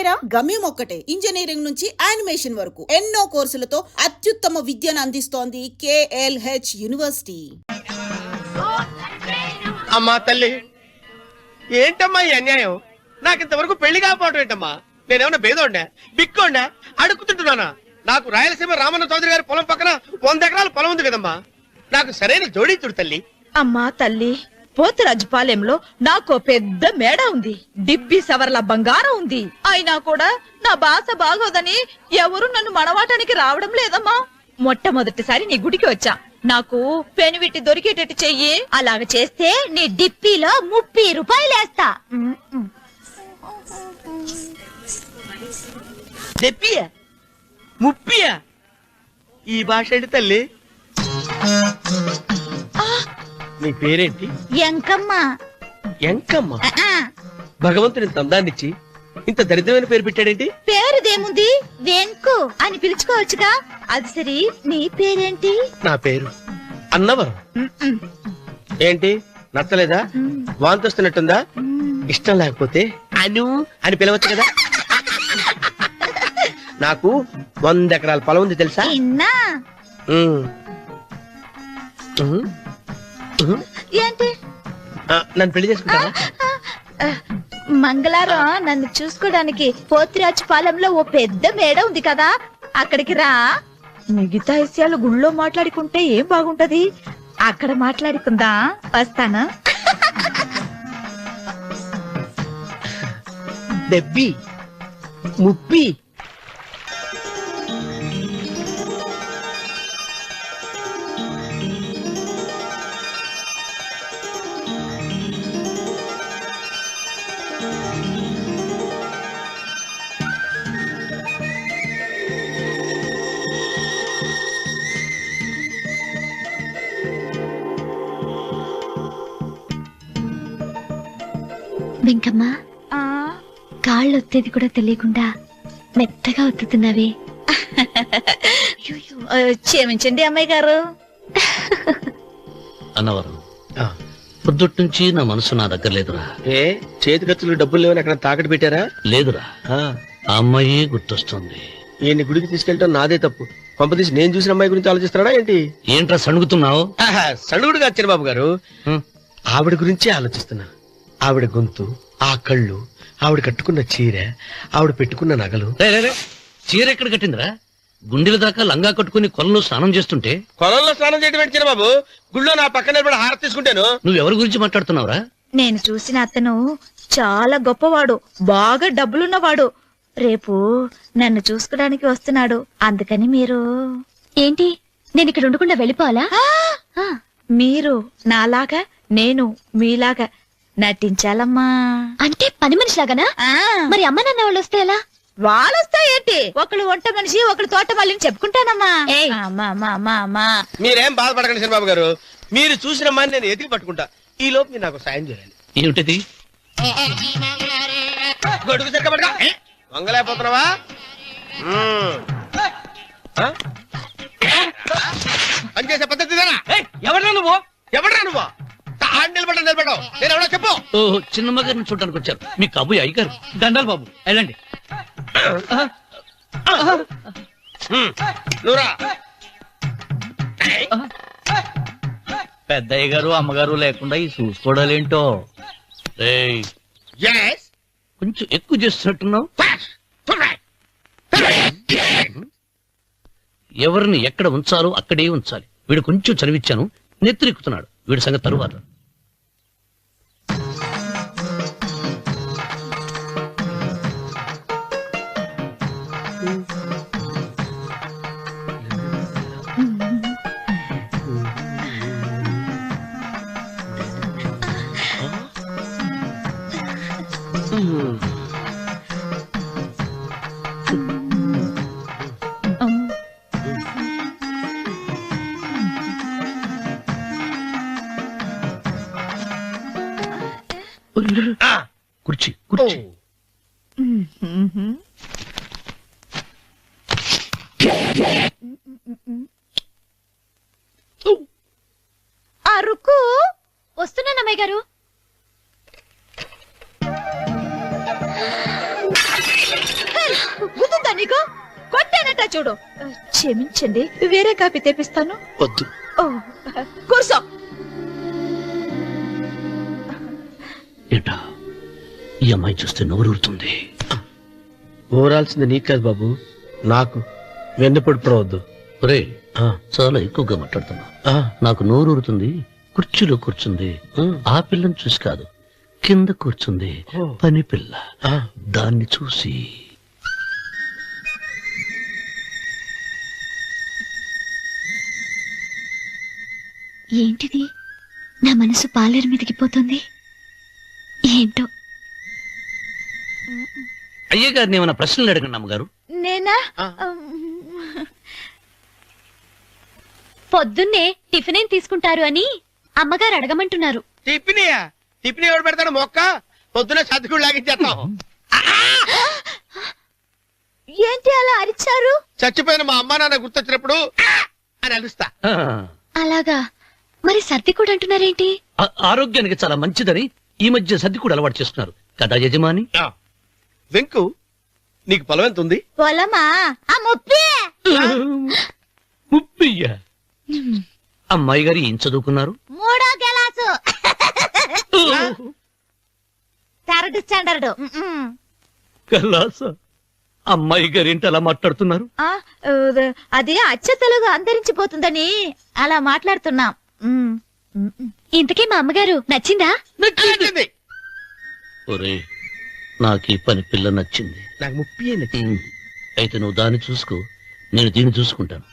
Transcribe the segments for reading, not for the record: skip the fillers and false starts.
పేరా? గమ్యం ఒక్కటే, ఇంజనీరింగ్ నుంచి యానిమేషన్ వరకు ఎన్నో కోర్సులతో అత్యుత్తమ విద్యను అందిస్తోంది KLH యూనివర్సిటీ. అమ్మా తల్లి, ఏంటమ్మా ఈ అన్యాయం? నాకింతవరకు పెళ్లి కాకపోవటం ఏంటమ్మా? నేనేమన్నా బేదోండా, బిక్కోండా, అడుగుతుంటున్నానా? నాకు రాయలసీమ రామన్న చౌదరి గారి పొలం పక్కన 100 ఎకరాల పొలం ఉంది కదమ్మా. నాకు సరైన జోడీతుడు తల్లి. అమ్మా తల్లి, పోతురాజుపాలెంలో నాకు పెద్ద మేడ ఉంది, డిబ్బి సవర్ల బంగారం ఉంది. అయినా కూడా నా భాష బాగోదని ఎవరు నన్ను మనవాటానికి రావడం లేదమ్మా. మొట్టమొదటిసారి నీ గుడికి వచ్చా, నాకు పెనువిట్టి దొరికేటట్టు చెయ్యి. అలాగ చేస్తే నీ డిప్పిలో 30 రూపాయలు వేస్తా. దెప్పియా, ముప్పియా? ఈ భాష ఏంటి తల్లి? నీ పేరేంటి? ఎంకమ్మ. ఎంకమ్మ? భగవంతుని ఇంత అందాన్నిచ్చి ఇంత దరిద్రమైన పేరు పెట్టాడేంటి? పేరుదేముంది, వెంకు అని పిలుచుకోవచ్చుగా. అది సరి, నీ పేరేంటి? నా పేరు అన్నవరం. ఏంటి నచ్చలేదా? వాంతొస్తున్నట్టుందా? ఇష్టం లేకపోతే అను అని పిలవచ్చు కదా. నాకు 100 ఎకరాల పొలం ఉంది తెలుసా? ఏంటి? నన్ను పెళ్లి చేసుకుంటావా? మంగళవారం నన్ను చూసుకోవడానికి పోతిరాజుపాలెంలో ఓ పెద్ద మేడ ఉంది కదా, అక్కడికి రా. మిగతా విషయాలు గుళ్ళో మాట్లాడుకుంటే ఏం బాగుంటది, అక్కడ మాట్లాడుకుందా. వస్తానా? దెబ్బి ముప్పి. వెంకమ్మ, కాళ్ళు ఒత్తేది కూడా తెలియకుండా మెత్తగా ఒత్తుతున్నావే. క్షమించండి అమ్మాయి గారు. అన్నవరం, పొద్దుటి నుంచి నా మనసు నా దగ్గర లేదురా. ఏ చేతి ఖర్చులు డబ్బులు లేవని అక్కడ తాకట్టు పెట్టారా? లేదురా, ఆ అమ్మాయి గుర్తొస్తుంది. ఈయన్ని గుడికి తీసుకెళ్ళటం నాదే తప్పు. పంపదీసి నేను చూసిన అమ్మాయి గురించి ఆలోచిస్తున్నాడా ఏంటి? ఏంట్రా సణుగుతున్నావు? సణుగుడు కాదు చిరబాబు గారు, ఆవిడ గురించి ఆలోచిస్తున్నా. ఆవిడ గొంతు, ఆ కళ్ళు, ఆవిడ కట్టుకున్న చీర, ఆవిడ పెట్టుకున్న నగలు. చీర ఎక్కడ కట్టిందిరా? గుండెల దాకా లంగా కట్టుకుని కొలంలో స్నానం చేస్తుంటే. కొలంలో స్నానం చేయడం ఏంటి చిరబాబు? గుళ్ళో నా పక్కన హారతి తీసుకుంటాను. నువ్వెవరి గురించి మాట్లాడుతున్నావురా? నేను చూసిన అతను చాలా గొప్పవాడు, బాగా డబ్బులున్నవాడు. రేపు నన్ను చూసుకోడానికి వస్తున్నాడు. అందుకని మీరు. ఏంటి, నేను ఇక్కడ ఉండకుండా వెళ్ళిపోవాలా? మీరు నాలాగా, నేను మీలాగా నటించాలమ్మా. అంటే పని మనిషిలాగానా? మరి అమ్మ నాన్న వాళ్ళు వస్తే ఎలా? వాళ్ళు వస్తాయేంటి? ఒకళ్ళు వంట మనిషి, ఒకళ్ళు తోట మళ్ళీ చెప్పుకుంటానమ్మా. మీరేం బాధపడకండి చంద్రబాబు గారు, మీరు చూసిన అమ్మాయిని నేను ఎతికి పట్టుకుంటా. ఈ లోపు మీరు నాకు సాయం చేయాలి. ఏమిటది? గొడుగు చెక్కబడగా వంగలేకపోతున్నావా? పనిచేసే పద్ధతి ఎవడరా నువ్వు? ఎవడరా నువ్వు? నిలబడ్డావు నేను ఎవడో చెప్పు. ఓహో, చిన్నమ్మ గారిని చూడడానికి వచ్చారు. మీ కబుయ్య అయ్యగారు. దండాలు బాబు, వెళ్ళండి. నువ్వురా. పెద్దయ్య గారు అమ్మగారు లేకుండా ఈ చూసుకోవడాలేంటో. కొంచెం ఎక్కువ చేస్తున్నట్టున్నావు. ఎవరిని ఎక్కడ ఉంచాలో అక్కడే ఉంచాలి. వీడు కొంచెం చదివిచ్చాను, నెత్తిరెక్కుతున్నాడు. వీడి సంగతి తరువాత. కుర్చీ కుర్చీ. అరుకు వస్తున్నానమ్మాయి గారు. గుర్తుందా నీకు? కొట్టానట చూడు. క్షమించండి, వేరే కాపీ తెప్పిస్తాను. వద్దు. ఓ, కూర్చో. ఏంటా ఈ అమ్మాయి చూస్తే నోరూరుతుంది. ఊరాల్సింది నీకు కాదు బాబు, నాకు. వెన్నపడి పడవద్దు. ఒరే చాలా ఎక్కువగా మాట్లాడుతున్నా. నాకు నోరూరుతుంది. కుర్చీలో కూర్చుంది. ఆ పిల్లని చూసి కాదు, కింద కూర్చుంది పని పిల్ల. దాన్ని చూసి ఏంటిది? నా మనసు పాలేరు మీదకి పోతుంది. ఏంటో. అయ్య గారిని ఏమైనా ప్రశ్నలు అడగండి అమ్మగారు. నేనా? పొద్దున్నే టిఫిన్ ఏం తీసుకుంటారు అని అమ్మగారు అడగమంటున్నారు. టిఫినియా? టిఫిన్ ఎవడు పెడతాడు మొక్క? పొద్దున సర్దుకుడు లాగించేస్తాం. ఏంటి అలా అరిచారు? చచ్చిపోయిన మా అమ్మా నాన్న గుర్తొచ్చినప్పుడు అని అలుస్తా. అలాగా? మరి సర్ది కూడా అంటున్నారేంటి? ఆరోగ్యానికి చాలా మంచిదని ఈ మధ్య సర్ది కూడా అలవాటు చేస్తున్నారు కదా యజమాని. వెంకు, నీకు పొలం ఎంత ఉంది? పొలమా? ఆ ముప్పి. ముప్పయ్య. అమ్మాయి గారు ఏం చదువుకున్నారు? 3వ క్లాసు, 3rd స్టాండర్డ్. కలాస. అమ్మాయి గారు ఏంటి అలా మాట్లాడుతున్నారు? అది అచ్చ తెలుగు అంతరించిపోతుందని అలా మాట్లాడుతున్నాం. ఇంతకీ మా అమ్మగారు నచ్చిందా? నచ్చింది. ఒరే, నాకు ఈ పని పిల్ల నచ్చింది. నాకు 30 నచ్చింది. అయితే నువ్వు దాన్ని చూసుకో, నేను దీన్ని చూసుకుంటాను.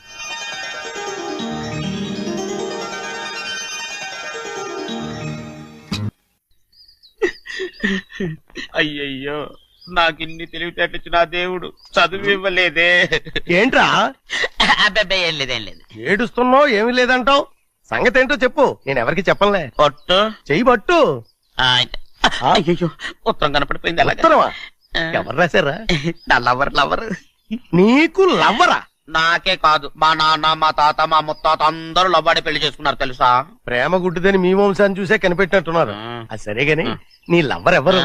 అయ్యయ్యో, నాకు ఇన్ని తెలివితేటలు ఇచ్చిన ఆ దేవుడు చదువు ఇవ్వలేదే. ఏంట్రా అబ్బాయి, ఏం లేదు, ఏం లేదు. ఏడుస్తున్నావు? ఏమీ లేదంటావు. సంగతి ఏంటో చెప్పు, నేను ఎవరికి చెప్పనులే. పట్టు. చెయ్యి పట్టు. అయ్యో, ఉత్తరం కనపడిపోయింది. అలాగే ఉత్తరమా? ఎవరు రాశారా? నా లవర్. నీకు లవ్వరా? నాకే కాదు, మా నాన్న, మా తాత, మా ముత్తాత అందరూ లవ్వాడి పెళ్లి చేసుకున్నారు తెలుసా. ప్రేమ గుడ్డిదని మీ వంశాన్ని చూసే కనిపెట్టినట్టున్నారు. అది సరే గాని నీ లవ్వర్ ఎవరు?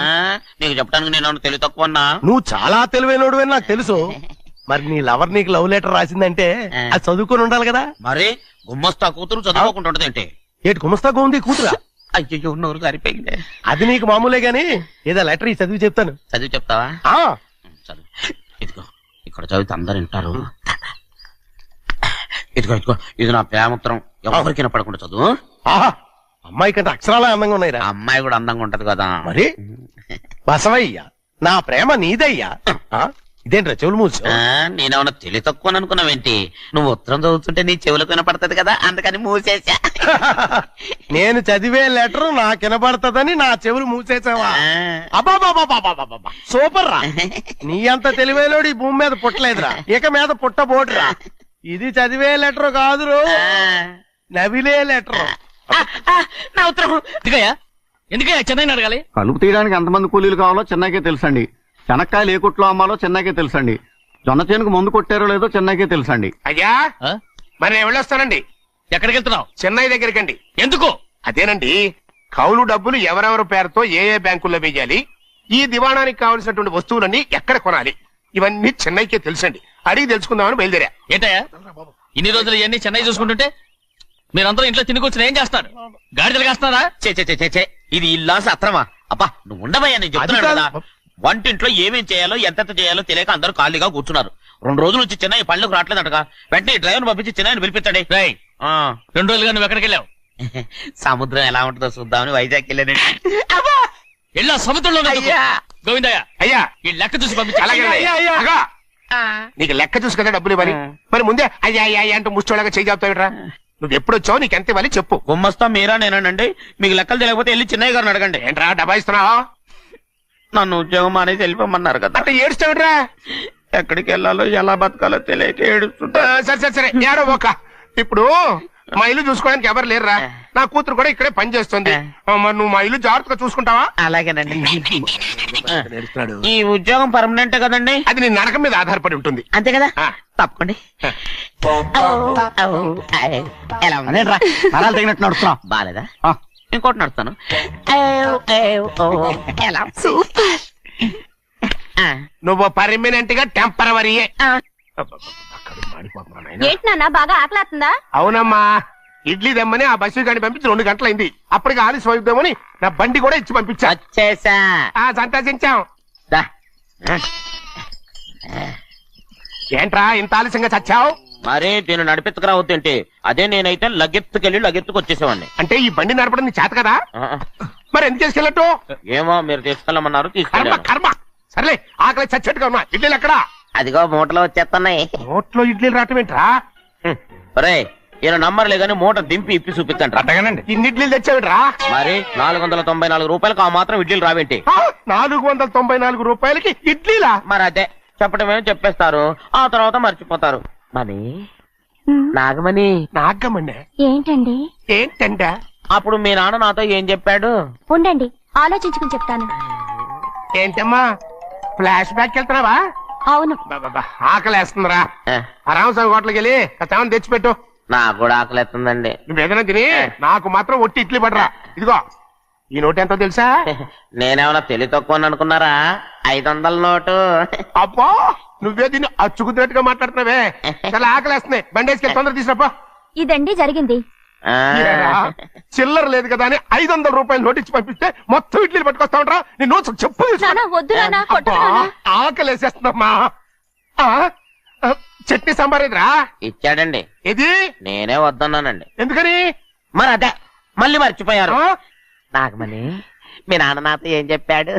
నీకు చెప్పడానికి నేను తెలివి తక్కువన్నా? నువ్వు చాలా తెలివైనడు అని నాకు తెలుసు. మరి నీ లవర్ నీకు లవ్ లెటర్ రాసిందంటే అది చదువుకొని ఉండాలి కదా. మరి గుమ్మస్తా కూతురు చదువుకోకుండా ఉంటది ఏంటి? ఏటి గుమస్తాగా ఉంది కూతురా? అయ్యో, నోరు సరిపోయింది. అది నీకు మామూలే గాని ఏదో లెటర్ ఈ చదివి చెప్తాను. చదివి చెప్తావా? చదువు. ఇదిగో, ఇక్కడ చదివితే అందరు వింటారు. ఇదిగో, ఇది నా ప్రేమోత్తరం. ఎవరికి వినపడకుండా చదువు. అమ్మాయి కంటే అక్షరాలే అందంగా ఉన్నాయిరా. అమ్మాయి కూడా అందంగా ఉంటది కదా. మరి బసవయ్య, నా ప్రేమ నీదయ్యా. ఇదేంట్రా చెవులు మూసు? నేనేమన్నా తెలివి తక్కువ అనుకున్నావేంటి? నువ్వు ఉత్తరం చదువుతుంటే నీ చెవులకు వినపడుతుంది కదా, అందుకని మూసేసా. నేను చదివే లెటర్ నాకు వినపడుతుందని నా చెవులు మూసేసావా? అబ్బాబాబాబాబాబాబా, సూపర్ రా. నీ అంత తెలివైనోడు ఈ భూమి మీద పుట్టలేదురా, ఇక మీద పుట్టబోడురా. ఇది చదివే లెటర్ కాదురు, నవిలే లెటర్. నా ఉత్తరం. ఎందుకయ్యా చెన్నైని అడగాలి? కలుపు తీయడానికి ఎంతమంది కూలీలు కావాలో చెన్నైకే తెలుసండి. శనక్కాయలు ఏ కొట్లో అమ్మాలో చెన్నైకే తెలుసండి. జొన్న చేనుకు ముందు కొట్టారో లేదో చెన్నైకే తెలుసండి. అయ్యా, మరి నేను వెళ్ళొస్తానండి. ఎక్కడికి వెళ్తున్నావు? చెన్నై దగ్గరికండి. ఎందుకు? అదేనండి, కౌలు డబ్బులు ఎవరెవరి పేరుతో ఏ ఏ బ్యాంకుల్లో వేయాలి, ఈ దివాణానికి కావలసినటువంటి వస్తువులన్నీ ఎక్కడ కొనాలి, ఇవన్నీ చెన్నైకే తెలుసండి. అడిగి తెలుసుకుందామని బయలుదేరా. ఏంటయ్యా ఇన్ని రోజులు ఇవన్నీ చెన్నై చూసుకుంటుంటే మీరందరూ ఇంట్లో తిని కూర్చుని ఏం చేస్తారు? గాడిదలు కాస్తున్నారా? చే ఇది ఇల్లా సత్రమా? అబ్బా, నువ్వు ఉండవయ్యా, నేను చెప్తున్నాను కదా. వంటింట్లో ఏమేం చేయాలో ఎంతెంత చేయాలో తెలియక అందరూ ఖాళీగా కూర్చున్నారు. 2 రోజుల నుంచి చెన్నై పళ్ళకు రావట్లేదటగా. వెంటనే డ్రైవర్ పంపించి చెన్నైని పిలిపించండి. 2 రోజులుగా నువ్వు ఎక్కడికి వెళ్ళావు? సముద్రం ఎలా ఉంటుందో చూద్దామని వైజాగ్ వెళ్ళానండి. వెళ్ళా సముద్రంలో. గోవిందయ్య, అయ్యా, ఈ లెక్క చూసి పంపించి. నీకు లెక్క చూసి కదా డబ్బులు ఇవ్వాలి. మరి ముందే అయ్యా అయ్యా అంటూ ముష్టోళ్ళగా చేయి చెప్తావిట్రా. నువ్వు ఎప్పుడు వచ్చావు, నీకు ఎంత ఇవ్వాలి చెప్పు. గుమ్మస్తా మీరా నేనండి. మీకు లెక్కలు తెలియకపోతే వెళ్ళి చెన్నై గారిని అడగండి. ఏంట్రా డబ్బా ఇస్తున్నావా? నన్ను ఉద్యోగం అనేది వెళ్ళిపోమన్నారు కదా. అంటే ఏడుస్తావిట్రా? ఎక్కడికి వెళ్ళాలో ఎలా బతకాలో తెలియక ఏడుస్తుంటా. సరే ఏడో ఒక. ఇప్పుడు మా ఇల్లు చూసుకోవడానికి ఎవరు లేరురా. నా కూతురు కూడా ఇక్కడే పని చేస్తుంది. మరి నువ్వు మా ఇల్లు జాగ్రత్తగా చూసుకుంటావా? అలాగేనండి. ఈ ఉద్యోగం పర్మనెంట్ కదండి? అది నీ నరకం మీద ఆధారపడి ఉంటుంది. అంతే కదా, తప్పకండి. ఎలా ఉంది? నరాలు తగినట్టు నడుస్తున్నా. బాలేదా? ఇంకోటి నడుస్తాను. ఎలా? నువ్వు పర్మనెంట్ గా టెంపరవరీయే. ఏంటి నాన్న బాగా ఆకలాతుందా? అవునమ్మా, ఇడ్లీ దమ్మని ఆ బస్సు గాని పంపించి 2 గంటలైంది. అప్పటికి ఆలస్యం అవుతామని నా బండి కూడా ఇచ్చి పంపించా. వచ్చేసా. సంతోషించాం. దా. ఏంట్రా ఇంత ఆలస్యంగా చచ్చావు? మరి దీన్ని నడిపెత్తుకురావద్దేంటి? అదే నేనైతే లగెత్తుకెళ్ళి లగెత్తుకు వచ్చేసేవాడిని. అంటే ఈ బండి నడపడం నీ చేత కదా? మరి ఎందుకు తీసుకెళ్ళట్టు? ఏమో మీరు తీసుకెళ్ళమన్నారు, కర్మ తీసుకెళ్ళాను. కర్మ. సర్లే, ఆకలి చచ్చేట్టుగా ఉన్నా. ఇడ్లీలు ఎక్కడా? అదిగో మూటలో వచ్చేస్తున్నాయి. నోట్లో ఇడ్లీలు రావటం ఏంట్రా? రే ఈయన నంబర్లే గాని మూట దింపి ఇప్పి చూపించండి. అట్టగానండి. ఇన్ని ఇడ్లీలు తెచ్చావిడ్రా? మరి 494 రూపాయలకు ఆ మాత్రం ఇడ్లీలు రావేంటి? 494 రూపాయలకి ఇడ్లీలా? మరి అదే చెప్పడమే చెప్పేస్తారు, ఆ తర్వాత మర్చిపోతారు. మని నాగమణి నాగమ్మండి. ఏంటండి? ఏంటంట? అప్పుడు మీ నాన్న నాతో ఏం చెప్పాడు? ఉండండి ఆలోచించుకుని చెప్తాను. ఏంటమ్మా ఫ్లాష్ బ్యాక్ వెళ్తున్నావా? అవును. ఆకలేస్తుందిరా. ఏ, ఆ రామస్వామి హోటల్కి వెళ్ళి కాస్త తెచ్చిపెట్టు. నాకు కూడా ఆకలిస్తుందండి. నువ్వేదైనా తిని నాకు మాత్రం ఒట్టి ఇడ్లీ పడరా. ఇదిగో ఈ నోటు ఎంతో తెలుసా? నేనేమన్నా తెలివి తక్కువ అనుకున్నారా? 500 నోటు. అబ్బో, నువ్వే దీన్ని అచ్చుకుతున్నట్టుగా మాట్లాడుతున్నావే. చాలా ఆకలేస్తున్నాయి. బండేసుకెళ్ళి తొందర తీసినప్ప. ఇదండి జరిగింది. ఆ, చిల్లర లేదు కదా అని 500 రూపాయలు నోటు ఇచ్చి పంపిస్తే మొత్తం ఇడ్లీలు పట్టుకొస్తా ఉంటా. నీ నోట్స్ చెప్పు. నాన్న, వద్దు నాన్న, కొట్టకు అబ్బా, నాన్న. ఆకలేసేస్తుందమ్మా. చట్నీ సాంబార్ ఎదురా? ఇచ్చాడండి. ఇది నేనే వద్దన్నానండి. ఎందుకని? మరి అదే మళ్ళీ మర్చిపోయారు. ఆ? నాగమణి మీ నాన్న నాతో ఏం చెప్పాడు?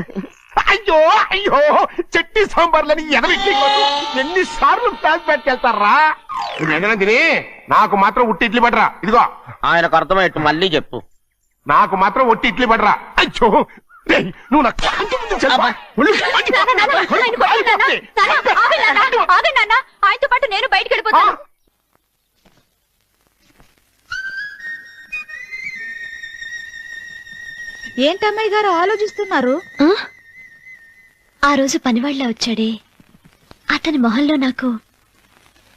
అయ్యో అయ్యో, చట్నీ సాంబార్లని ఎన్ని సార్లు ప్యాక్ పెట్టుకెళ్తారా? ఏదైనా తిని నాకు మాత్రం ఉట్టి ఇడ్లీ పడరా. ఇదిగో ఆయనకు అర్థమయ్యట్టు మళ్ళీ చెప్పు. నాకు మాత్రం ఒట్టి ఇడ్లీ పడరా. అయ్యో రేయ్, నువ్వు నా కాంతి ముందు చెప్పా. ఆయనతో పాటు నేను బయటికి వెళ్ళిపోతాను. ఏంటమ్మాయి గారు ఆలోచిస్తున్నారు? ఆ రోజు పనివాళ్ళ వచ్చాడే, అతని మొహంలో నాకు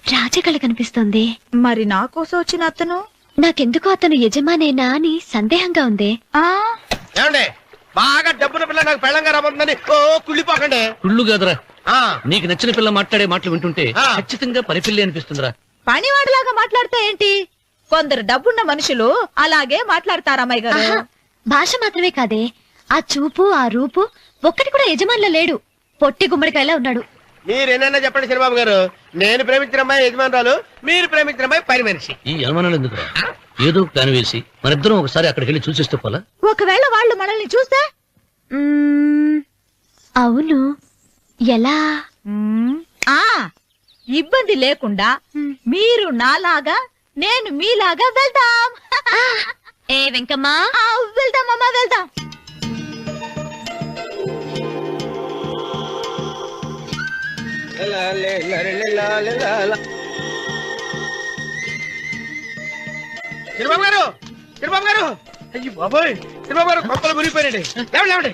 రాజకళ కనిపిస్తోంది. మరి నా కోసం వచ్చిన అతను నాకెందుకో అతను యజమానేనా అని సందేహంగా ఉంది. ఆ ఏమండి, బాగా డబ్బున పిల్ల నాకు పెళ్ళంగా రాబోతుందని ఓ కుళ్ళిపోకండి. కుళ్ళు కాదురా, ఆ, నీకు నచ్చిన పిల్ల మాట్లాడే మాటలు వింటుంటే ఆ. ఖచ్చితంగా పనిపిల్లి అనిపిస్తుందిరా. పనివాడిలాగా మాట్లాడితే ఏంటి? కొందరు డబ్బున్న మనుషులు అలాగే మాట్లాడతారు అమ్మాయి గారు. ఆహా, భాష మాత్రమే కాదే, ఆ చూపు ఆ రూపు ఒక్కటి కూడా యజమానిలో లేడు. పొట్టి గుమ్మడికాయలా ఉన్నాడు. మీరేనన్నా చెప్పండి శనిబాబు గారు. నేను ప్రేమించిన అమ్మాయి యజమానురాలు, మీరు ప్రేమించిన అమ్మాయి పని మనిషి. ఈ అనుమానాలు ఎందుకురా? ఏదో ప్లాన్ వేసి మనిద్దరం ఒకసారి అక్కడికి వెళ్ళి చూసేస్తే పోలా? ఒకవేళ వాళ్ళు మనల్ని చూస్తే? అవును, ఎలా? ఆ ఇబ్బంది లేకుండా మీరు నాలాగా నేను మీలాగా వెళ్దాం. ఏ వెంకమ్మా, వెళ్దాం అమ్మా, వెళ్దాం. శనిబాబు గారు, శనిబాబు గారు, అయ్యి బాబోయ్, శనిబాబు గారు కొంపలు మురిగిపోయారండి. లేవండి.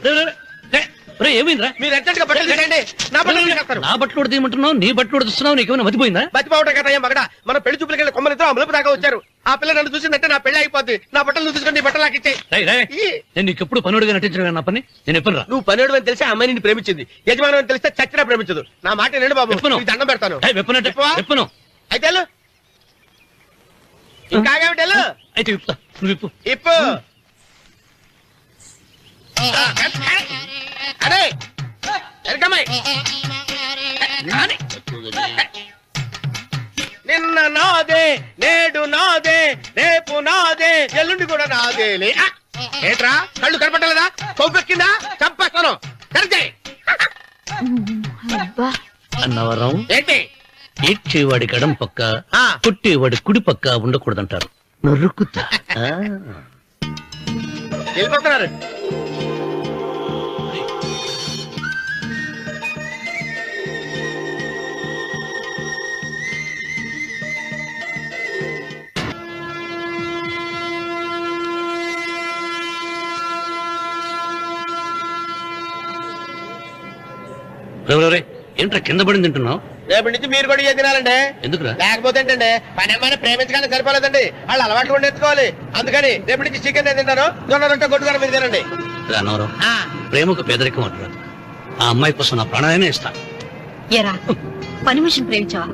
ఏమైందిరా? మీరు అర్జెంట్ గా బట్టలు తీసేయండి. నా బట్టలు తీసేస్తారు. నా బట్టలు ఉడతీయమంటున్నావు, నీ బట్టలు ఉడుతున్నావు, నీకేమైనా మతిపోయిందా? బతిపోవటం కదా ఏం మగడ. మన పెళ్లి చూపులకి వెళ్ళి కొమ్మలతో అమలుపు దాకా వచ్చారు. ఆ పిల్ల నన్ను చూసిందంటే నా పెళ్లి అయిపోద్ది. నా బట్టలు నువ్వు తీసుకొని బట్టలు నాకు ఇచ్చేయి. రేయ్, రేయ్, నేను నీకు ఎప్పుడు పనుడిగా నటించడం నా పని. నేను ఎప్పుడు రా? నువ్వు పనివాడు అని తెలిసి ఆ అమ్మాయి నిన్ను ప్రేమించింది. యజమాని అని తెలిస్తే చచ్చినా ప్రేమించదు. నా మాట వినండి బాబు, విప్పను. నీకు దండం పెడతాను. వెప్పనంటే విప్పవా? వెప్పను. అయితే వెళ్ళు. ఇంకా ఆగేమిటి వెళ్ళు. అయితే విప్పుతా, నువ్వు విప్పు. ఇప్పు. అరే ఎరకమ్మాయి, నిన్న నాదే, నేడు నాదే, రేపు నాదే, ఎల్లుండి కూడా నాదేలే. ఏట్రా కళ్ళు కనపట్టలేదా? కొవ్వెక్కిందా? చంపేస్తాను. కరెక్టే. అన్నవరం ఏంటి? ఏడ్చేవాడి గడం పక్క, ఆ. కొట్టేవాడి కుడి పక్క ఉండకూడదంటారు. నరుకుతా. వెళ్ళిపోతున్నారు. ఏంట్రా కింద పడింది తింటున్నావు? రేపటి నుంచి మీరు కూడా తినాలండి. ఎందుకురా? లేకపోతే ఏంటండి, పని ఏమైనా ప్రేమించడానికి సరిపోలేదండి. వాళ్ళు అలవాట్లు కూడా నేర్చుకోవాలి. అందుకని రేపటి నుంచి చికెన్ తింటాను, జొన్న రొట్టె కొట్టుకొని మీరు తినండి. అన్నవరం, ప్రేమకు పేదరికం అంటారు. ఆ అమ్మాయి కోసం నా ప్రాణాలనే ఇస్తా. ఎరా పని మనిషిని ప్రేమించావా?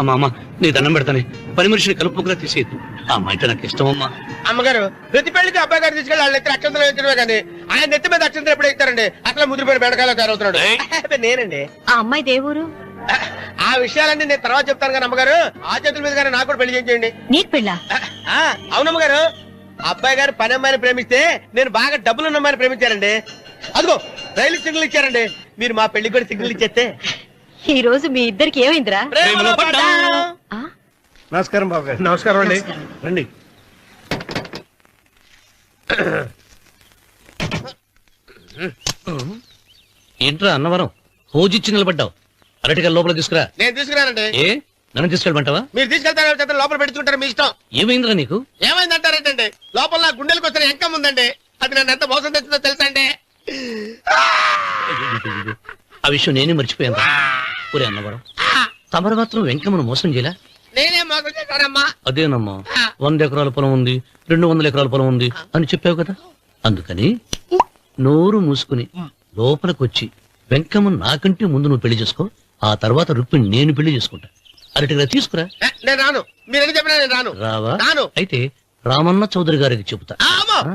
అమ్మా అమ్మ నీ దండం పెడతానే, పని మనిషిని కలుపుకులా తీసేయద్దు. ఆ అమ్మాయితో నాకు ఇష్టం అమ్మా. అమ్మగారు ప్రతి పెళ్లికి అబ్బాయి గారు తీసుకెళ్ళి వాళ్ళ ఎత్తి అక్షంతలు వేయించడమే కానీ ఆయన నెత్తి మీద అక్షంతలు ఎప్పుడు ఇస్తారండి? అట్లా ముద్రపోయిన బెడకాయలో తయారవుతున్నాడు. నేనండి. ఆ అమ్మాయి దేవురు ఆ విషయాలన్నీ నేను తర్వాత చెప్తాను కానీ అమ్మగారు ఆ చేతుల మీద కానీ నాకు కూడా పెళ్లి చేయండి. నీకు పెళ్ళా? అవునమ్మగారు, అబ్బాయి గారు పని అమ్మాయిని ప్రేమిస్తే నేను బాగా డబ్బులున్న అమ్మాయిని ప్రేమించారండి. అదిగో రైలు సిగ్నల్ ఇచ్చారండి. మీరు మా పెళ్లికి కూడా సిగ్నల్ ఇచ్చేస్తే. ఈ రోజు మీ ఇద్దరికి ఏమైందిరా? ఆ? నమస్కారం బాబు గారు. నమస్కారం అండి. రండి. ఏంట్రా అన్నవరం పూజిచ్చి నిలబడ్డావు? అరటిగా లోపల తీసుకురా. నేను తీసుకురానండి. ఏ నన్ను తీసుకెళ్ళమంటావా? మీరు తీసుకెళ్తారు లోపల పెట్టుకుంటారు, మీ ఇష్టం. ఏమైందిరా నీకు? ఏమైందంటారేంటండి? లోపల నా గుండెలకు వచ్చిన ఎంకం ఉందండి. అది నన్ను ఎంత మోసం తెచ్చిందో తెలుసా అండి? ఆ విషయం నేనే మర్చిపోయాను. ఊరే అన్నవరం, తమరు మాత్రం వెంకమ్మను మోసం చేయలే? నేనే మోసం చేశానమ్మా. అదేనమ్మా, 100 ఎకరాల పొలం ఉంది, 200 ఎకరాల పొలం ఉంది అని చెప్పావు కదా. అందుకని నోరు మూసుకుని లోపలికి వచ్చి వెంకమ్మను నాకంటే ముందు నువ్వు పెళ్లి చేసుకో. ఆ తర్వాత రుక్మిణి నేను పెళ్లి చేసుకుంటా. అరటిగా తీసుకురా. నేను రాను. మీరేం చెప్పినా నేను రాను. రావా? రాను. అయితే రామన్న చౌదరి గారికి చెబుతా.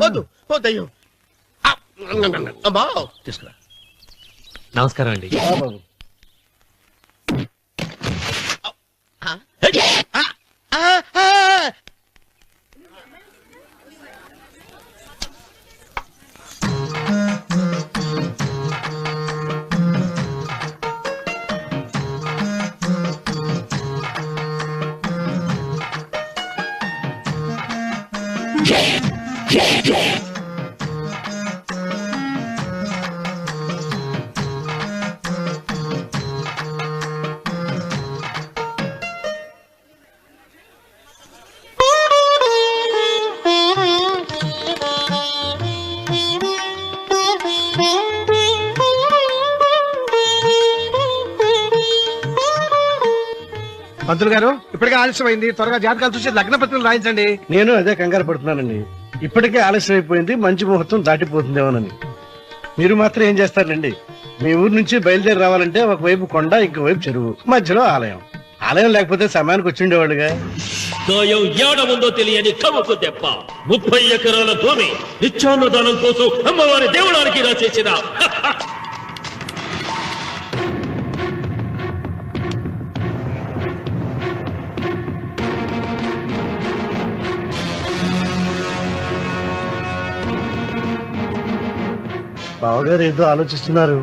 వద్దు వద్దయ్యో. తీసుకురా. నమస్కారం అండి. పంతులు గారు, ఇప్పటికే ఆలస్యమైంది. త్వరగా జాతకాలు చూసి లగ్న పత్రికలు రాయించండి. నేను అదే కంగారు పడుతున్నానండి. ఇప్పటికే ఆలస్యం అయిపోయింది, మంచి ముహూర్తం దాటిపోతుందేమోనని. మీరు మాత్రం ఏం చేస్తారండి? మీ ఊరు నుంచి బయలుదేరి రావాలంటే ఒకవైపు కొండ, ఇంకోవైపు చెరువు, మధ్యలో ఆలయం. ఆలయం లేకపోతే సమయానికి వచ్చి ఉండేవాడుగా. గాయం ఏడముందో తెలియని కవుకు దెబ్బ. 30 ఎకరాల భూమి నిత్యాన్నదానం కోసం అమ్మవారి దేవుడానికి రాసేసిన బావగారు ఏదో ఆలోచిస్తున్నారు.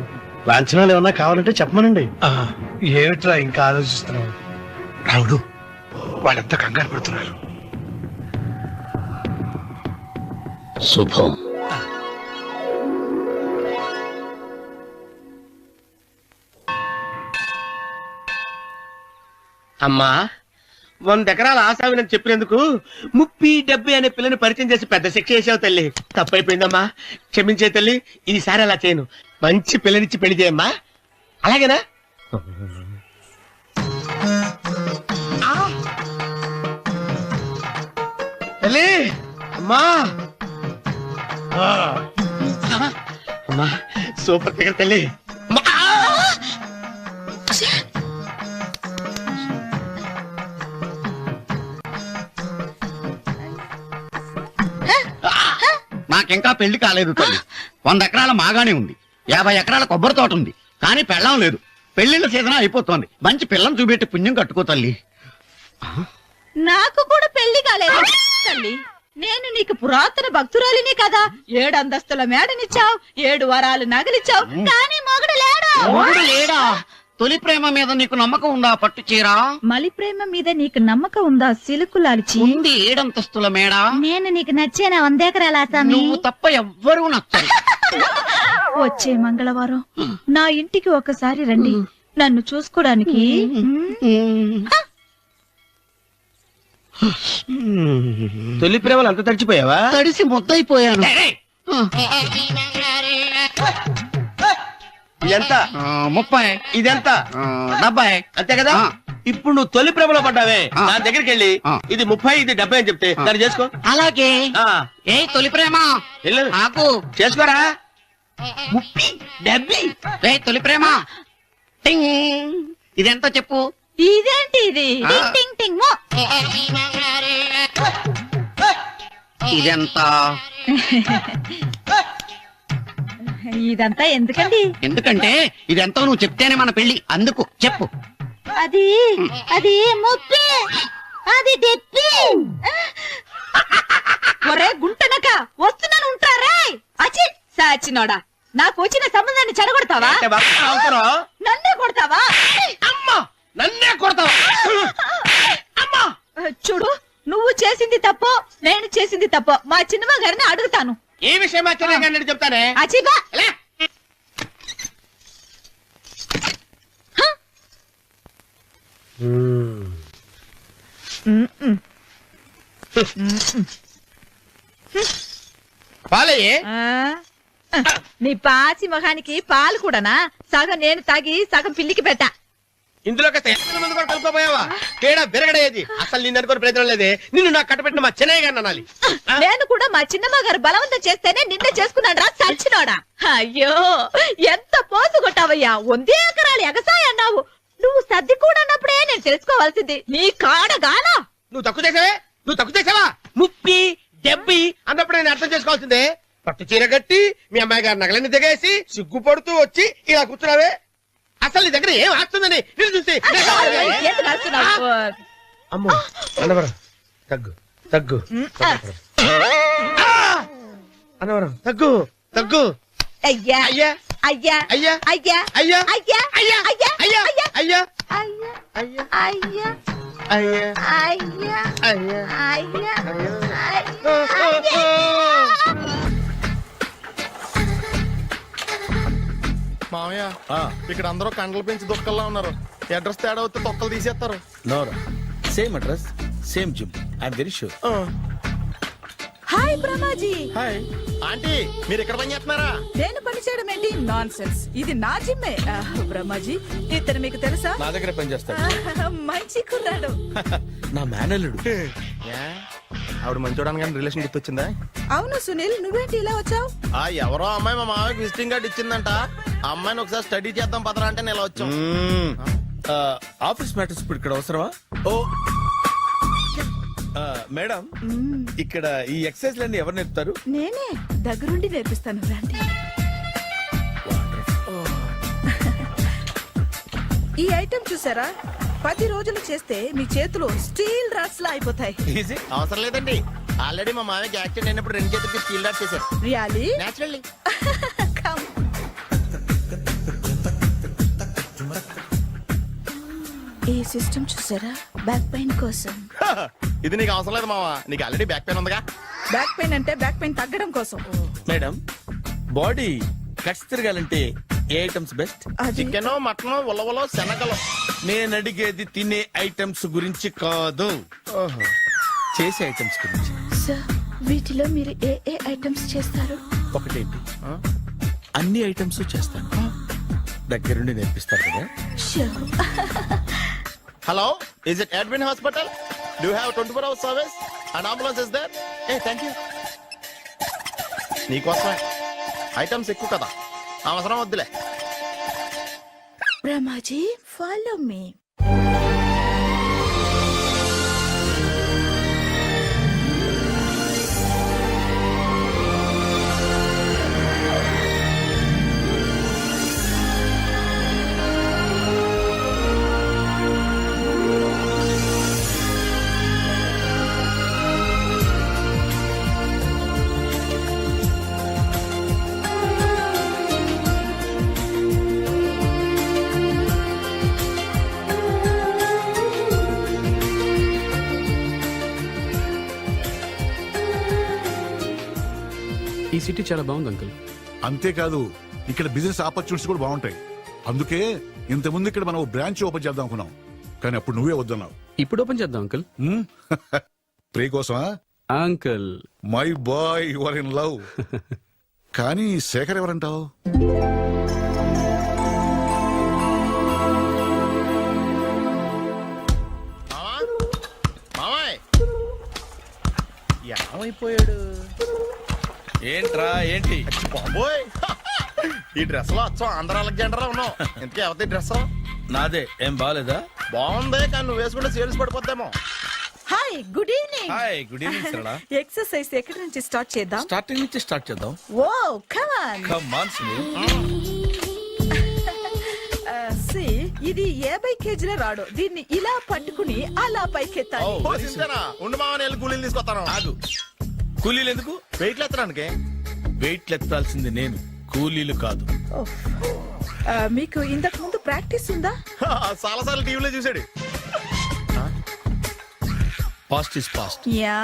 లాంఛనాలు ఏమన్నా కావాలంటే చెప్పమనండి. ఏమిట్రా ఇంకా ఆలోచిస్తున్నావు? రావుడు, వాళ్ళంతా కంగారు పడుతున్నారు. శుభం. అమ్మా, 100 ఎకరాల ఆశావినని చెప్పినందుకు 30-70 అనే పిల్లని పరిచయం చేసి పెద్ద శిక్ష చేసావు తల్లి. తప్పైపోయిందమ్మా, క్షమించే తల్లి. ఈసారి అలా చేయను. మంచి పిల్లనిచ్చి పెళ్లి చేయమ్మా. అలాగేనా? తల్లి, అమ్మా అమ్మా, సూపర్ ఫిగర్ తల్లి. నాకింకా పెళ్లి కాలేదు తల్లి. 100 ఎకరాల మాగానే ఉంది, 50 ఎకరాల కొబ్బరి తోట ఉంది, కానీ పెళ్ళం లేదు. పెళ్లిళ్ళ సీజన్ అయిపోతోంది. మంచి పిల్లని చూపెట్టి పుణ్యం కట్టుకో తల్లి. నాకు కూడా పెళ్లి కాలేదు తల్లి. నేను నీకు పురాతన భక్తురాలిని కదా. 7 అంతస్తుల మేడనిచ్చావు, 7 వరాలు నగలిచ్చావు, కానీ మొగుడు లేడు. మొగుడు లేడా? తొలి ప్రేమ మీద నీకు నమ్మకం ఉందా? పట్టు చీరా. మలి ప్రేమ మీద నీకు నమ్మకం ఉందా? సిలుకులాల్చి ఉంది 7 అంతస్తుల మేడ. నేను నీకు నచ్చేనా 100 ఎకరాల ఆసామి? నువ్వు తప్ప ఎవ్వరూ నచ్చరు. వచ్చే మంగళవారం నా ఇంటికి ఒకసారి రండి, నన్ను చూసుకోవడానికి. తొలి ప్రేమలు అంత తడిచిపోయావా? తడిసి ముద్దయిపోయాను. ఎంత? 30. ఇదెంత? 70. అంతే కదా. ఇప్పుడు నువ్వు తొలి ప్రేమలో పడ్డావే, నా దగ్గరికి వెళ్ళి ఇది 30 ఇది 70 అని చెప్తే దాన్ని చేసుకో. అలాగే. ఆ, ఏ తొలి ప్రేమ వెళ్ళు. నాకు చేసుకోరా. ముప్పి డబ్బి రే తొలి ప్రేమ టింగ్ ఇదెంతో చెప్పు. ఇదేంటి ఇది? ఆ. టింగ్ టింగ్ టింగ్ మో. ఇదెంత? ఇదంతా ఎందుకండి? ఎందుకంటే ఇదెంతో నువ్వు చెప్తేనే మన పెళ్లి, అందుకు చెప్పు. అది అది ముప్పి, అది డెప్పి. ఒరే గుంటనక వస్తున్నాను ఉంటారా? అచి సాచినోడా, నాకు వచ్చిన సంబంధాన్ని చెడగొడతావా? అంటే భర్త అవసరం. నన్నే కొడతావా? అమ్మా నన్నే కొడతావా? అమ్మా చూడు, నువ్వు చేసింది తప్పు, నేను చేసింది తప్పు. మా చిన్నమ్మ గారిని అడుగుతాను. ఈ విషయం ఆశ్చర్యంగా చెప్తానే. అచిబా లే. పాలయ్యే. నీ పాచి మొహానికి పాలు కూడానా? సగం నేను తాగి సగం పిల్లికి పెట్టా. ఇందులో కాస్త ఎక్కడ మంది కూడా కలుపుకోపోయావా? తేడా బెరగడేది. అసలు నిన్ను అనుకుని ప్రయత్నం లేదే. నిన్ను నాకు కట్టబెట్టిన మా చెన్నయ్య గారిని అనాలి. నేను కూడా మా చిన్నమ్మ గారు బలవంతం చేస్తేనే నిన్నే చేసుకున్నాడు రా సచ్చినోడా. అయ్యో ఎంత పోసు కొట్టావయ్యా. 100 ఎకరాలు ఎగసాయ అన్నావు. నువ్వు సర్ది కూడా అన్నప్పుడే నేను తెలుసుకోవాల్సింది. నీ కాడగానా? నువ్వు తక్కువ చేసావే? నువ్వు తక్కువ చేసావా? ముప్పి డెబ్బి అన్నప్పుడు నేను అర్థం చేసుకోవాల్సిందే. పట్టు చీర కట్టి మీ అమ్మాయి గారి నగలన్నీ దిగేసి సిగ్గుపడుతూ వచ్చి ఇలా కూర్చున్నావే. అసలు నీ దగ్గర ఏం ఆస్తుందని నేను చూసి ఎందుకు అరుస్తున్నావు? అమ్మో అన్నవరం తగ్గు తగ్గు అన్నవరం తగ్గు తగ్గు. అయ్యా అయ్యా అయ్యా అయ్యా అయ్యా అయ్యా అయ్యా అయ్యా అయ్యా అయ్యా అయ్యా అయ్యా అయ్యా అయ్యా అయ్యా అయ్యా అయ్యా అయ్యా అయ్యా. మామయ్య ఇక్కడ అందరూ కండలు పెంచి దుక్కల్లా ఉన్నారు. అడ్రస్ తేడా వస్తే తొక్కలు తీసేస్తారు. నోరా same address same gym I'm very sure. Hi Brahmaji. Hi aunty, మీరు ఇక్కడ పని చేస్తున్నారా? నేను పని చేయడం ఏంటి? Nonsense. ఇది నా జిమ్మే. బ్రహ్మాజీ ఇతను మీకు తెలుసా? నా దగ్గర పని చేస్తాడు. మంచి కుర్రాడు. నా మేనల్లుడు. ఆవిడ మంచి చూడడానికి రిలేషన్ గుర్తొచ్చిందా? అవును సునీల్, నువ్వేంటి ఇలా వచ్చావు? ఎవరో అమ్మాయి మా మామయ్యకి విజిటింగ్ కార్డు ఇచ్చిందంట. ఆ అమ్మాయిని ఒకసారి స్టడీ చేద్దాం పదరా అంటే నేను ఇలా వచ్చాం. ఆఫీస్ మ్యాటర్స్ ఇప్పుడు ఇక్కడ అవసరమా? ఓ మేడం, ఇక్కడ ఈ ఎక్సర్సైజ్ లన్నీ ఎవరు నేర్పుతారు? నేనే దగ్గరుండి నేర్పిస్తాను రండి. ఈ ఐటెం చూసారా? 10 రోజులు చేస్తే మీ చేతులు స్టీల్ రాట్స్ లా అయిపోతాయి. ఈజీ, అవసరం లేదండి. ఆల్రెడీ మా మామయ్యకి యాక్సిడెంట్ అయినప్పుడు 2 చేతులకి స్టీల్ డాట్ చేశారు. రియాలీ? నేచురల్లీ. ఈ సిస్టమ్ చూసారా? బ్యాక్ పెయిన్ కోసం. ఇది నీకు అవసరం లేదు మావా, నీకు ఆల్రెడీ బ్యాక్ పెయిన్ ఉందిగా. బ్యాక్ పెయిన్ అంటే బ్యాక్ పెయిన్ తగ్గడం కోసం. మేడం, బాడీ కట్స్ తిరగాలంటే ఏ ఐటమ్స్ బెస్ట్? చికెన్, మటన్, ఉలవలో, శనగలు. నేను అడిగేది తినే ఐటమ్స్ గురించి కాదు, చేసే ఐటమ్స్ గురించి. సార్, వీటిలో మీరు ఏ ఏ ఐటమ్స్ చేస్తారు? ఒకటేంటి, అన్ని ఐటమ్స్ చేస్తాను. దగ్గరుండి నేర్పిస్తారు కదా. Hello, is it admin hospital? Do have 24 hours service and ambulance is there? ఏ థ్యాంక్ యూ. నీకోసమే. ఐటమ్స్ ఎక్కువ కదా, అవసరం వద్దులే. Brahmaji, follow me. ఈ సిటీ చాలా బాగుంది అంకుల్. అంతేకాదు ఇక్కడ బిజినెస్ ఆపర్చునిటీస్ కూడా బాగుంటాయి. అందుకే ఇంతకుముందు ఇక్కడ మనం బ్రాంచ్ ఓపెన్ చేద్దాం అనుకున్నాం, కానీ అప్పుడు నువ్వే వద్దన్నావు. ఇప్పుడు ఓపెన్ చేద్దాం అంకుల్. ప్రే కోసమా? Uncle, my boy your in love. కానీ శేఖర్ ఎవరంటావు? మామయ్య ఏమైపోయాడు? ఏంట్రా ఏంటి? బాబోయ్, ఈ డ్రెస్ లో అచ్చం ఆంధ్ర అలెగ్జాండర్ ఉన్నావు. ఇంతకీ ఎవరి డ్రెస్? నాదే. ఏం బాగాలేదా? బాగుంది, కానీ నువ్వు వేసుకుంటే సేల్స్ పడిపోద్దేమో. Hi, good evening. Hi, good evening Sarala. Exercise ఎక్కడి నుంచి స్టార్ట్ చేద్దాం? స్టార్టింగ్ నుంచి స్టార్ట్ చేద్దాం. Oh come on. Come on Sunil. ఇది 50 కేజీల రాడు. దీన్ని ఇలా పట్టుకుని అలా పైకెత్తాలి. ఓ, సింతేనా? ఉండు మామ, నేను కూలీలు తీసుకొస్తాను. ఆగు. కూలీలు ఎందుకు? వెయిట్లు ఎత్తడానికి. వెయిట్ ఎత్తాల్సింది నేను, కూలీలు కాదు. మీకు ఇంతకు ముందు ప్రాక్టీస్ ఉందా? చాలా సార్లు టీవీలో చూసాడు. Past is past. యా.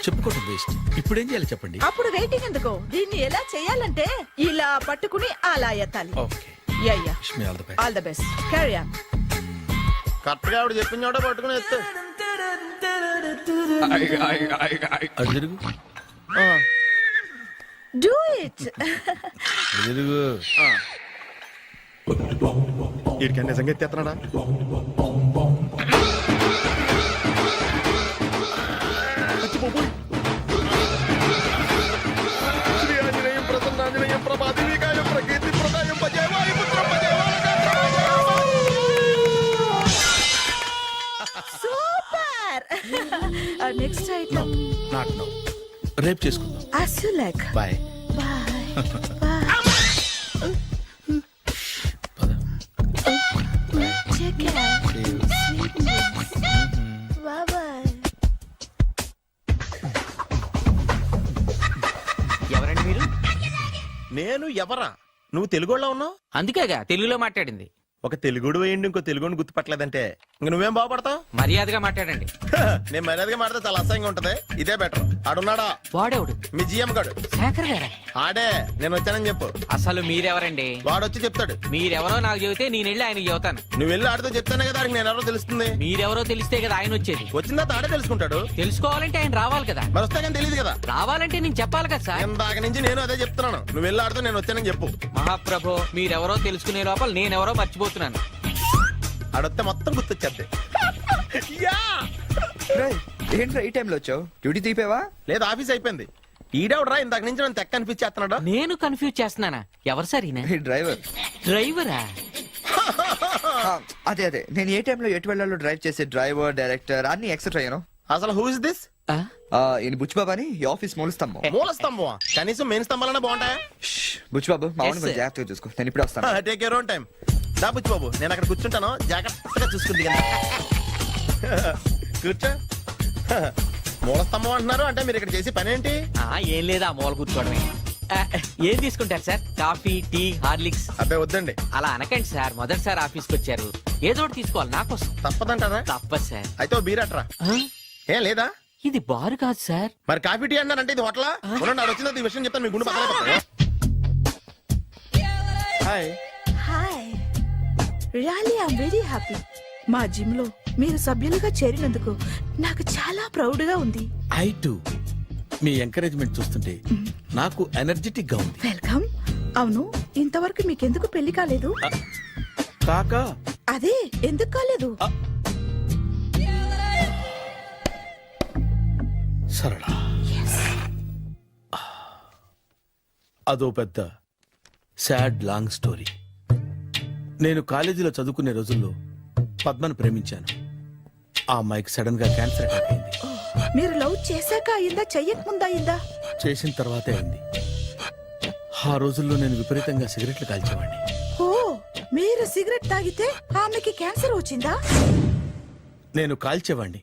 చెప్పుకోవటం వేస్ట్. ఇప్పుడు ఏం చేయాలి చెప్పండి. అప్పుడు వెయిటింగ్ ఎందుకు? దీన్ని ఎలా చేయాలంటే ఇలా పట్టుకుని అలా ఎత్తాలి. Okay. Yeah yeah. Wish me all the best. All the best. Carry on. Correct గా ఆవిడ చెప్పిన చోట పట్టుకుని ఎత్తు. అటు తిరుగు. Do it. అటు తిరుగు. వీడికి నిజంగా ఎత్తేస్తున్నాడా? శ్రీ ఆంజనేయం ప్రసన్నాంజనేయం ప్రభాదివికాయం ప్రకీర్తి ప్రదాయం భజే వాయుపుత్రం భజే super. Next item. Not no. రేపు చేసుకుందాం. as you like. Bye. Take care. Bye bye. ఎవరండి మీరు? నేను ఎవరా? నువ్వు తెలుగులో ఉన్నావు. అందుకేగా తెలుగులో మాట్లాడింది. ఒక తెలుగుడు వేయండి, ఇంకో తెలుగుని గుర్తుపట్టలేదంటే ఇంక నువ్వేం బాగుపడతావు? మర్యాదగా మాట్లాడండి. నేను మర్యాదగా మాట్లాడితే చాలా అసహ్యంగా ఉంటది. ఇదే బెటర్. ఆడున్నాడా? వాడేవుడు? మీ జిఎం గాడు. శేఖర్ గారా? ఆడే. నేను వచ్చానని చెప్పు. అసలు మీరెవరండి? వాడొచ్చి చెప్తాడు. మీరెవరో నాకు చెబితే నేను వెళ్ళి ఆయనకి చెబుతాను. నువ్వు వెళ్ళి ఆడితో చెప్తానే కదా ఆడికి నేను ఎవరో తెలుస్తుంది. మీరెవరో తెలిస్తే కదా ఆయన వచ్చేది. వచ్చిందా ఆడే తెలుసుకుంటాడు. తెలుసుకోవాలంటే ఆయన రావాలి కదా. మరి వస్తే కానీ తెలియదు కదా. రావాలంటే నేను చెప్పాలి కదా సార్. ఇందాక నుంచి నేను అదే చెప్తున్నాను. నువ్వు వెళ్ళి ఆడితో నేను వచ్చానని చెప్పు. మహాప్రభు, మీరెవరో తెలుసుకునే లోపల నేనెవరో మర్చిపోతున్నాను. ఆడొస్తే మొత్తం గుర్తొచ్చేద్ది. ఏంట్రా ఈ టైంలో వచ్చావు? డ్యూటీ తీపేవా? లేదు, ఆఫీస్ అయిపోయింది. ఈడెవడరా ఇందాక నుంచి నన్ను తెక్క అనిపించేస్తున్నాడా? నేను కన్ఫ్యూజ్ చేస్తున్నానా? ఎవరు సార్ ఈయన? డ్రైవర్. డ్రైవరా? అదే అదే, నేను ఏ టైంలో ఎటు వెళ్ళాలో డ్రైవ్ చేసే డ్రైవర్, డైరెక్టర్ అన్ని ఎక్సెట్రా యూనో. అసలు హూ ఇస్ దిస్? ఈయన బుచ్చిబాబు అని ఈ ఆఫీస్ మూల స్తంభం. మూల స్తంభం? కనీసం మెయిన్ స్తంభాలనే బాగుంటాయా? బుచ్చిబాబు మా Yes, కొంచెం sir. జాగ్రత్తగా చూసుకో, నేను ఇప్పుడే వస్తాను. Take your own time. దా బుచ్చి బాబు, నేను అక్కడ కూర్చుంటాను, జాగ్రత్తగా చూసుకుంది. కూర్చో. మూల స్తంభం అంటున్నారు అంటే మీరు ఇక్కడ చేసి పని ఏంటి? ఏం లేదా, మూల కూర్చోవడమే. ఏం తీసుకుంటారు సార్? Coffee, tea, Horlicks? అబ్బాయి వద్దండి. అలా అనకండి సార్, మొదటిసారి ఆఫీస్కి వచ్చారు, ఏదో ఒకటి తీసుకోవాలి నా కోసం. తప్పదంటారా? తప్పదు సార్. అయితే ఓ బీర్ అట్రా. ఏం లేదా? ఇది బారు కాదు సార్. మరి కాఫీ టీ అన్నారంటే ఇది హోటలా? నాడు వచ్చింది ఈ విషయం చెప్తాను, మీ గుండె పక్కన. Hi. Hi. Really I am very happy. మా జిమ్ లో మీరు సభ్యులుగా చేరినందుకు నాకు చాలా ప్రౌడ్ గా ఉంది. I to. మీ ఎంకరేజ్మెంట్ చూస్తుంటే నాకు ఎనర్జెటిక్ గా ఉంది. వెల్కమ్. అవును, ఇంతవరకు మీకెందుకు పెళ్లి కాలేదు? కాకా అదే ఎందుకు కాలేదు? సరళ, అదో పెద్ద సాడ్ లాంగ్ స్టోరీ. నేను కాలేజీలో చదువుకునే రోజుల్లో పద్మను ప్రేమించాను. ఆ అమ్మాయికి సడన్ గా క్యాన్సర్ అటాక్ అయింది. మీరు లవ్ చేశాక అయిందా, చెయ్యక ముందా అయిందా? చేసిన తర్వాతే అయింది. ఆ రోజుల్లో నేను విపరీతంగా సిగరెట్లు కాల్చేవాడిని. ఓ, మీరు సిగరెట్ తాగితే ఆమెకి క్యాన్సర్ వచ్చిందా? నేను కాల్చేవాణ్ణి,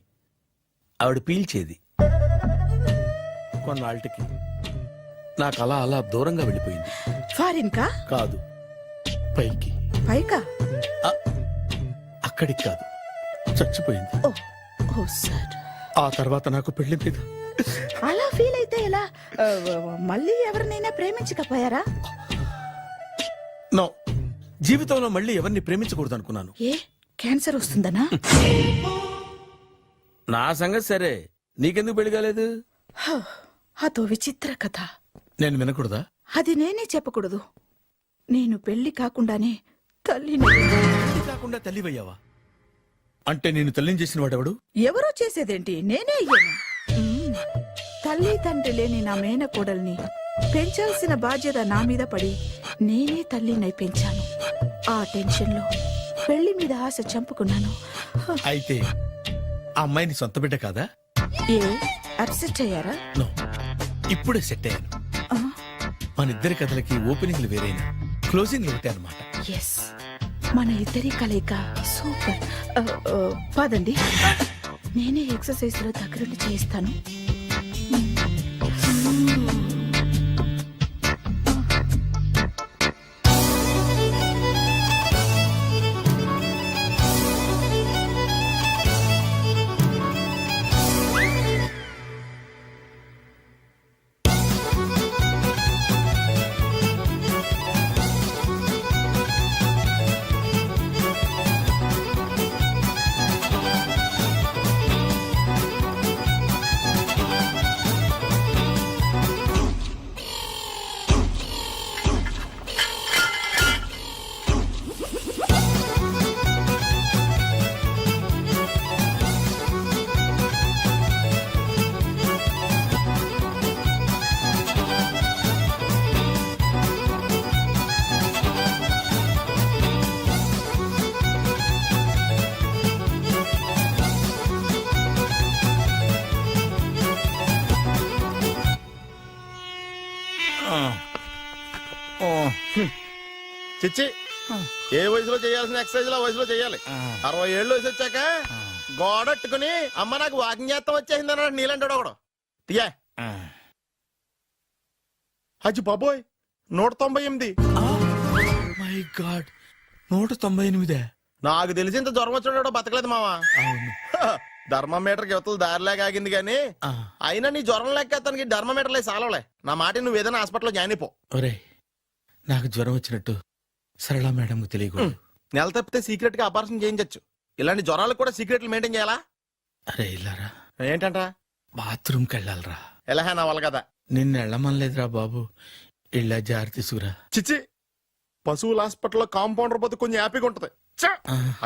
ఆవిడ పీల్చేది. కొన్నాళ్ళకి నాకు అలా అలా దూరంగా వెళ్ళిపోయింది. ఫారిన్ కా? కాదు, పైకి. పైకా? అక్కడికి కాదు, చచ్చిపోయింది. ఓ సార్. ఆ తర్వాత నాకు పెళ్లి మీద. అలా ఫీల్ అయితే ఎలా? మళ్ళీ ఎవరినైనా ప్రేమించకపోయారా? నో, జీవితంలో మళ్ళీ ఎవరిని ప్రేమించకూడదు అనుకున్నాను. ఏ, క్యాన్సర్ వస్తుందనా? నా సంగతి సరే, నీకెందుకు పెళ్లి కాలేదు? అదో విచిత్ర కథ. నేను వినకూడదా? అది నేనే చెప్పకూడదు. నేను పెళ్లి కాకుండానే తల్లిని. పెళ్లి కాకుండా తల్లివయ్యావా? అంటే నేను తల్లిని చేసిన వాడెవడు? ఎవరో చేసేదేంటి, నేనే అయ్యాను. తల్లి తండ్రి లేని నా మేనకోడల్ని పెంచాల్సిన బాధ్యత నా మీద పడి నేనే తల్లినై పెంచాను. ఆ టెన్షన్ లో పెళ్లి మీద ఆశ చంపుకున్నాను. అయితే ఆ అమ్మాయిని సొంత బిడ్డ కాదా? ఏ అప్సెట్ అయ్యారా? నో, ఇప్పుడే సెట్ అయ్యాను. మన ఇద్దరి కథలకి ఓపెనింగ్లు వేరైనా క్లోజింగ్లు ఒకటే అనమాట. ఎస్, మన ఇద్దరి కలయిక సూపర్. పదండి, నేనే ఎక్సర్సైజ్ లో దగ్గరుండి చేయిస్తాను. చిచ్చి, ఏ వయసులో చేయాల్సిన ఎక్సర్సైజ్ ఆ వయసులో చేయాలి. 60 ఏళ్ళు వయసు వచ్చాక గోడట్టుకుని అమ్మ నాకు వాకింగ్ చేస్తాం వచ్చేసింది అన్నాడు నీలంటాడు ఒకడు. తీయా అజ్జి బాబోయ్, 198. My God, 198. నాకు తెలిసి ఇంత జ్వరం వచ్చాడు బతకలేదు మావా. ధర్మమీటర్ యువతలు దారిలాగా ఆగింది గానీ అయినా నీ జ్వరం లెక్క తనకి ధర్మమీటర్లే సాలవలే. నా మాట నువ్వు ఏదైనా హాస్పిటల్లో జాయిన్ అయిపో. ఒరే, నాకు జ్వరం వచ్చినట్టు సరళ మేడం తెలియకూడదు. నెల తప్పితే సీక్రెట్ గా ఆపరేషన్ చేయించచ్చు. ఇలాంటి జ్వరాలకు కూడా సీక్రెట్లు మెయింటైన్ చేయాలా? అరే ఇల్లారా, ఏంటంట? బాత్రూమ్కి వెళ్ళాలరా. ఎలా నా వాళ్ళ కదా. నిన్ను వెళ్ళమనలేదురా బాబు, ఇళ్ళ జారి తీసుకురా. చిచ్చి, పశువుల హాస్పిటల్లో కాంపౌండర్ పోతే కొంచెం హ్యాపీగా ఉంటది.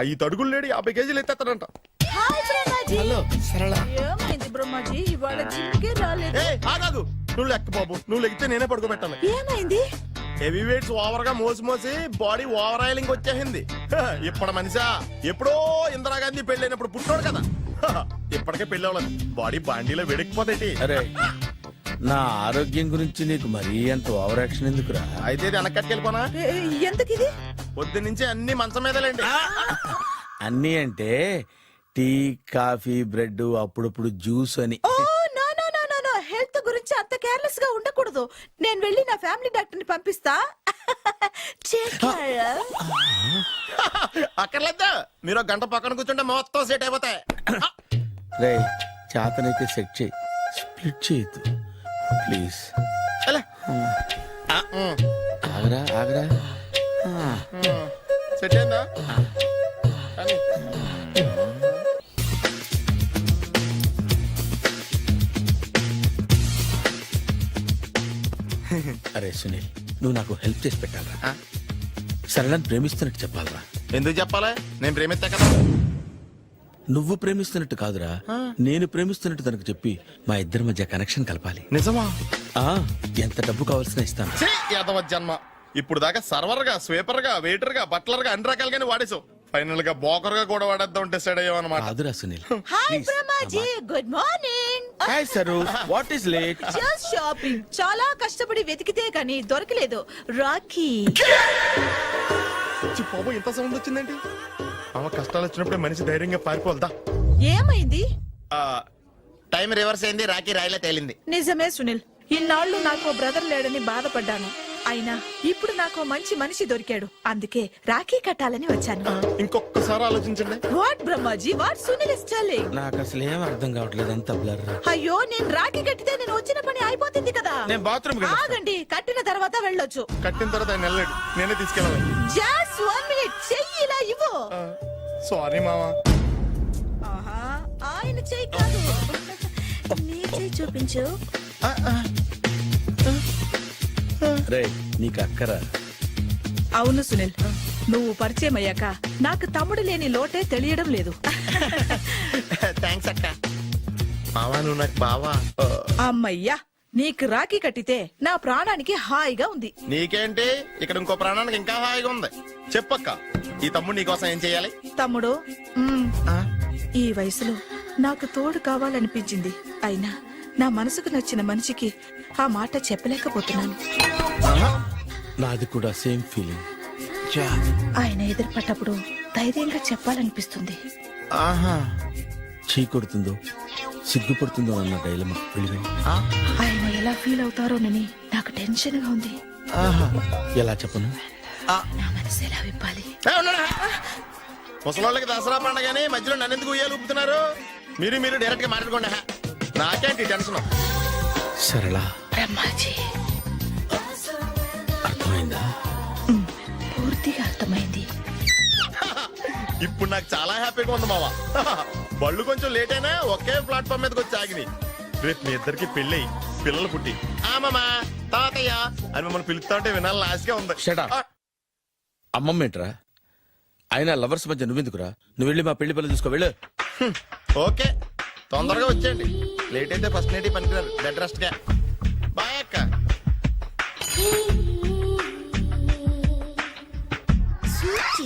5 అడుగులు లేడి 50 కేజీలు ఎత్తేస్తాడంట. హలో సరళ. ఏమైంది బ్రహ్మాజీ, ఇవాళ జిమ్కే రాలేదు? ఆగాదు, నువ్వు లెక్క బాబు, నువ్వు లెక్కితే నేనే పడుకోబెట్టాలి. ఏమైంది? హెవీ వెయిట్స్ ఓవర్ గా మోసి మోసి బాడీ ఓవర్ ఆయిలింగ్ వచ్చేసింది. ఇప్పుడు మనిషా ఎప్పుడో ఇందిరాగాంధీ పెళ్ళైనప్పుడు పుట్టాడు కదా, ఇప్పటికే పెళ్లి అవ్వలేదు. బాడీ బాండీలో వెడికిపోతాయి. అరే, నా ఆరోగ్యం గురించి నీకు మరీ అంత ఓవర్ యాక్షన్ ఎందుకురా? అయితే ఇది వెనకట్టుకెళ్ళిపోనా? ఎందుకు ఇది? పొద్దు నుంచి అన్ని మంచం మీదలేండి. అన్నీ అంటే టీ, కాఫీ, బ్రెడ్, అప్పుడప్పుడు జ్యూస్ అని. హెల్త్ గురించి అంత కేర్లెస్ గా ఉండకూడదు. నేను వెళ్ళి నా ఫ్యామిలీ డాక్టర్ ని పంపిస్తా. అక్కర్లేదా, మీరు గంట పక్కన కూర్చుంటే మొత్తం సెట్ అయిపోతాయి. రే, చేతనైతే సెట్ చేయి, స్ప్లిట్ చేయొద్దు ప్లీజ్. ఆగరా ఆగరా. సెట్ అయిందా? అరే సునీల్, నువ్వు నాకు హెల్ప్ చేసి పెట్టాలరా. సరళని ప్రేమిస్తున్నట్టు చెప్పాలరా. ఎందుకు చెప్పాలి? నేను ప్రేమిస్తా కదా. నువ్వు ప్రేమిస్తున్నట్టు కాదురా, నేను ప్రేమిస్తున్నట్టు తనకు చెప్పి మా ఇద్దరి మధ్య కనెక్షన్ కలపాలి. నిజమా? ఎంత డబ్బు కావాల్సిన ఇస్తాను. యాదవ జన్మ, ఇప్పుడు దాకా సర్వర్ గా, స్వీపర్ గా, వెయిటర్ గా, బట్లర్ గా అన్ని రకాలుగానే వాడేసావు. ఫైనల్ గా బోకర్ గా కూడా వాడేద్దాం డిసైడ్ అయ్యావు అనమాట. కాదురా Sunil. Hi Brahmaji, good morning. Hi sir, what is late? Just shopping. చాలా కష్టపడి వెతికితే కానీ దొరకలేదు. రాఖీ. బాబు, ఇంత సౌండ్ వచ్చిందేంటి? అమ్మ, కష్టాలు వచ్చినప్పుడే మనిషి ధైర్యంగా పారిపోల్దా. ఏమైంది? టైం రివర్స్ అయింది, రాఖీ రాయిలా తేలింది. నిజమే సునీల్, ఇన్నాళ్ళు నాకు బ్రదర్ లేడని బాధపడ్డాను. అయినా ఇప్పుడు నాకు మంచి మనిషి దొరికాడు, అందుకే రాఖీ కట్టాలని వచ్చాను. ఇంకొకసారి ఆలోచించండి. What Brahmaji, what Sunil is telling? నాకు అసలు ఏం అర్థం కావట్లేదు, అంత బ్లర్. అయ్యో, నేను రాఖీ కట్టితే నేను వచ్చిన పని అయిపోతుంది కదా. నేను బాత్రూమ్ ఆగండి, కట్టిన తర్వాత వెళ్ళొచ్చు. కట్టిన తర్వాత ఆయన వెళ్ళాడు, నేనే తీసుకెళ్ళాలి. జస్ట్ 1 మినిట్, చెయ్యి ఇలా ఇవ్వు. సారీ మామా. ఆయన చెయ్యి కాదు, నీ చెయ్యి చూపించు. రే, నీకు అక్కరా? అవును సునీల్, నువ్వు పరిచయం అయ్యాక నాకు తమ్ముడు లేని లోటే తెలియడం లేదు. థ్యాంక్స్ అక్క. మావా, నువ్వు నాకు బావా. అమ్మయ్యా, నీకు రాఖీ కట్టితే నా ప్రాణానికి హాయిగా ఉంది. నీకేంటి ఇక్కడ ఇంకో ప్రాణానికి ఇంకా హాయిగా ఉంది. చెప్పక్క, ఈ తమ్ముడు నీకోసం ఏం చేయాలి? తమ్ముడు, ఈ వయసులో నాకు తోడు కావాలనిపించింది. అయినా నా మనసుకు నచ్చిన మనిషికి ఆ మాట చెప్పలేకపోతున్నాను. నాది కూడా సేమ్ ఫీలింగ్. ఆయన ఎదురుపడ్డప్పుడు ధైర్యంగా చెప్పాలనిపిస్తుంది. ఆహా, చీ కొడుతుందో సిగ్గుపడుతుందో అన్న డైలమా. ఆయన ఎలా ఫీల్ అవుతారోనని నాకు టెన్షన్ గా ఉంది. ఎలా చెప్పను? నా మనసు ఎలా విప్పాలి? ముసలోళ్ళకి దసరా పండగని మధ్యలో నన్ను ఎందుకు ఉయ్యాలు ఊపుతున్నారు? మీరు డైరెక్ట్ గా మాట్లాడుకోండి. నాకేంటి టెన్షన్? సరళ, బ్రహ్మాజీ, అర్థమైందా? పూర్తిగా అర్థమైంది. ఇప్పుడు నాకు చాలా హ్యాపీగా ఉంది మావా. బళ్ళు కొంచెం లేట్ అయినా ఒకే ప్లాట్ఫామ్ మీదకి వచ్చి ఆగినాయి. రేపు మీ ఇద్దరికి పెళ్ళి పిల్లలు పుట్టి ఆమమ్మా తాతయ్య అని మిమ్మల్ని పిలుస్తా ఉంటే వినాలని ఆశగా ఉంది. అమ్మమ్మ ఏంట్రా? అయినా లవర్స్ మధ్య నువ్వెందుకురా? నువ్వు వెళ్ళి మా పెళ్లి పిల్లలు చూసుకో, వెళ్ళు. ఓకే, తొందరగా వచ్చేయండి. లేట్ అయితే ఫస్ట్ నైట్ పనికిరారు. బెడ్ రెస్ట్ గా. బాయ్ అక్క.